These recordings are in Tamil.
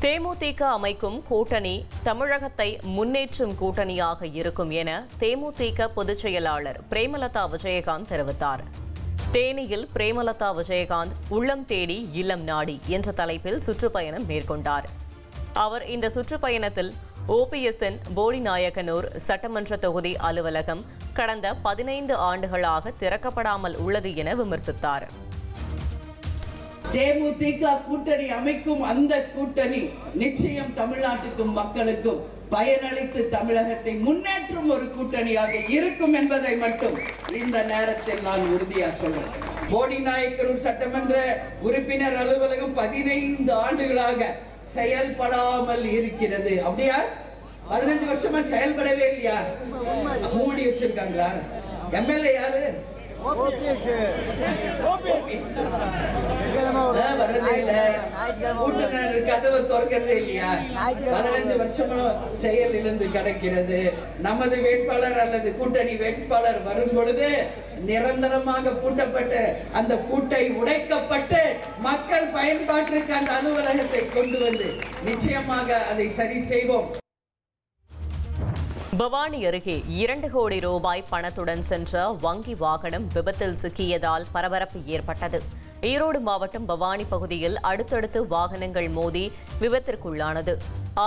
தேமுதிக அமைக்கும் கூட்டணி தமிழகத்தை முன்னேற்றும் கூட்டணியாக இருக்கும் என தேமுதிக பொதுச் செயலாளர் பிரேமலதா விஜயகாந்த் தெரிவித்தார். தேனியில் பிரேமலதா விஜயகாந்த் உள்ளம் தேடி இல்லம் நாடி என்ற தலைப்பில் சுற்றுப்பயணம் மேற்கொண்டார். அவர் இந்த சுற்றுப்பயணத்தில் OPSN போடிநாயக்கனூர் சட்டமன்ற தொகுதி அலுவலகம் கடந்த 15 ஆண்டுகளாக திறக்கப்படாமல் உள்ளது என விமர்சித்தார். தேமுதிக கூட்டணி அமைக்கும் அந்த கூட்டணி நிச்சயம் தமிழ்நாட்டுக்கும் மக்களுக்கும் பயனளித்து தமிழகத்தை முன்னேற்றும் ஒரு கூட்டணியாக இருக்கும் என்பதை மட்டும் இந்த நேரத்தில் நான் உறுதியாக சொல்றேன். போடிநாயக்கனூர் சட்டமன்ற உறுப்பினர் அலுவலகம் 15 ஆண்டுகளாக செயல்படாமல் இருக்கிறது. அப்படியா? 15 வருஷமா செயல்படவே இல்லையா? மூடி வச்சிருக்காங்களா? MLA யாரு? வரதே இல்ல. கூட்டணர் கதவை திறக்கிறதே இல்லையா? 15 வருஷமா செயல் இழந்து கிடக்கிறது. நமது வேட்பாளர் அல்லது கூட்டணி வேட்பாளர் வரும் பொழுது நிரந்தரமாக பூட்டப்பட்டு அந்த பூட்டை உடைக்கப்பட்டு மக்கள் பயன்பாட்டிற்கு அந்த அலுவலகத்தை கொண்டு வந்து நிச்சயமாக அதை சரி செய்வோம். பவானி அருகே 2 கோடி ரூபாய் பணத்துடன் சென்ற வங்கி வாகனம் விபத்தில் சிக்கியதால் பரபரப்பு ஏற்பட்டது. ஈரோடு மாவட்டம் பவானி பகுதியில் அடுத்தடுத்து வாகனங்கள் மோதி விபத்திற்குள்ளானது.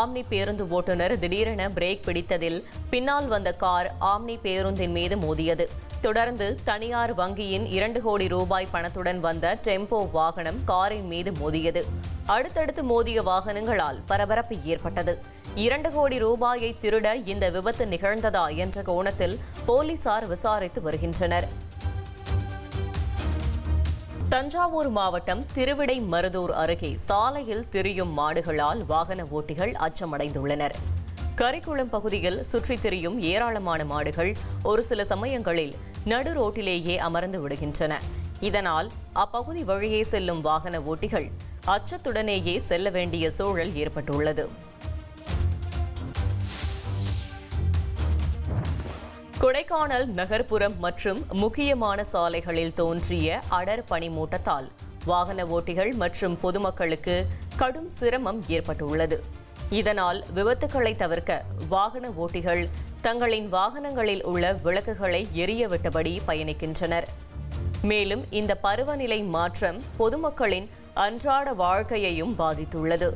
ஆம்னி பேருந்து ஓட்டுநர் திடீரென பிரேக் பிடித்ததில் பின்னால் வந்த கார் ஆம்னி பேருந்தின் மீது மோதியது. தொடர்ந்து தனியார் வங்கியின் 2 கோடி ரூபாய் பணத்துடன் வந்த டெம்போ வாகனம் காரின் மீது மோதியது. அடுத்தடுத்து மோதிய வாகனங்களால் பரபரப்பு ஏற்பட்டது. 2 கோடி ரூபாயை திருட இந்த விபத்து நிகழ்ந்ததா என்ற கோணத்தில் போலீசார் விசாரித்து வருகின்றனர். தஞ்சாவூர் மாவட்டம் திருவிடைமருதூர் அருகே சாலையில் திரியும் மாடுகளால் வாகன ஓட்டிகள் அச்சமடைந்துள்ளனர். கரிக்குளம் பகுதியில் சுற்றித் திரியும் ஏராளமான மாடுகள் ஒரு சில சமயங்களில் நடு ரோட்டிலேயே அமர்ந்து விடுகின்றன. இதனால் அப்பகுதி வழியே செல்லும் வாகன ஓட்டிகள் அச்சத்துடனேயே செல்ல வேண்டிய சூழல் ஏற்பட்டுள்ளது. கொடைக்கானல் நகர்ப்புறம் மற்றும் முக்கியமான சாலைகளில் தோன்றிய அடர் பனிமூட்டத்தால் வாகன ஓட்டிகள் மற்றும் பொதுமக்களுக்கு கடும் சிரமம் ஏற்பட்டுள்ளது. இதனால் விபத்துக்களை தவிர்க்க வாகன ஓட்டிகள் தங்களின் வாகனங்களில் உள்ள விளக்குகளை எரிய விட்டபடி பயணிக்கின்றனர். மேலும் இந்த பருவநிலை மாற்றம் பொதுமக்களின் அன்றாட வாழ்க்கையையும் பாதித்துள்ளது.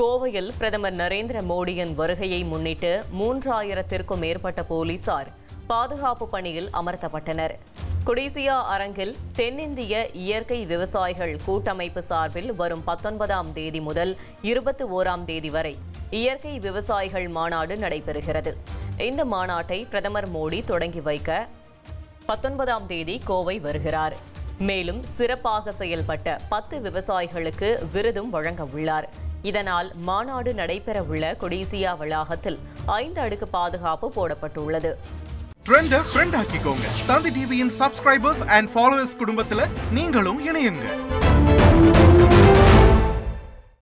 கோவையில் பிரதமர் நரேந்திர மோடியின் வருகையை முன்னிட்டு 3000த்திற்கும் மேற்பட்ட போலீசார் பாதுகாப்பு பணியில் அமர்த்தப்பட்டனர். கொடிசியா அரங்கில் தென்னிந்திய இயற்கை விவசாயிகள் கூட்டமைப்பு சார்பில் வரும் 19ஆம் தேதி முதல் 21ஆம் தேதி வரை இயற்கை விவசாயிகள் மாநாடு நடைபெறுகிறது. இந்த மாநாட்டை பிரதமர் மோடி தொடங்கி வைக்க 19ஆம் தேதி கோவை வருகிறார். மேலும் சிறப்பாக செயல்பட்ட 10 விவசாயிகளுக்கு விருதும் வழங்க உள்ளார். இதனால் மாநாடு நடைபெறவுள்ள கொடிசியா வளாகத்தில் 5 அடுக்கு பாதுகாப்பு போடப்பட்டுள்ளது. ட்ரெண்டை ஃப்ரெண்ட் ஆக்கிக்கோங்க. தந்தி டிவியின் சப்ஸ்கிரைபர்ஸ் அண்ட் ஃபாலோவர்ஸ் குடும்பத்தில் நீங்களும் இணையுங்க.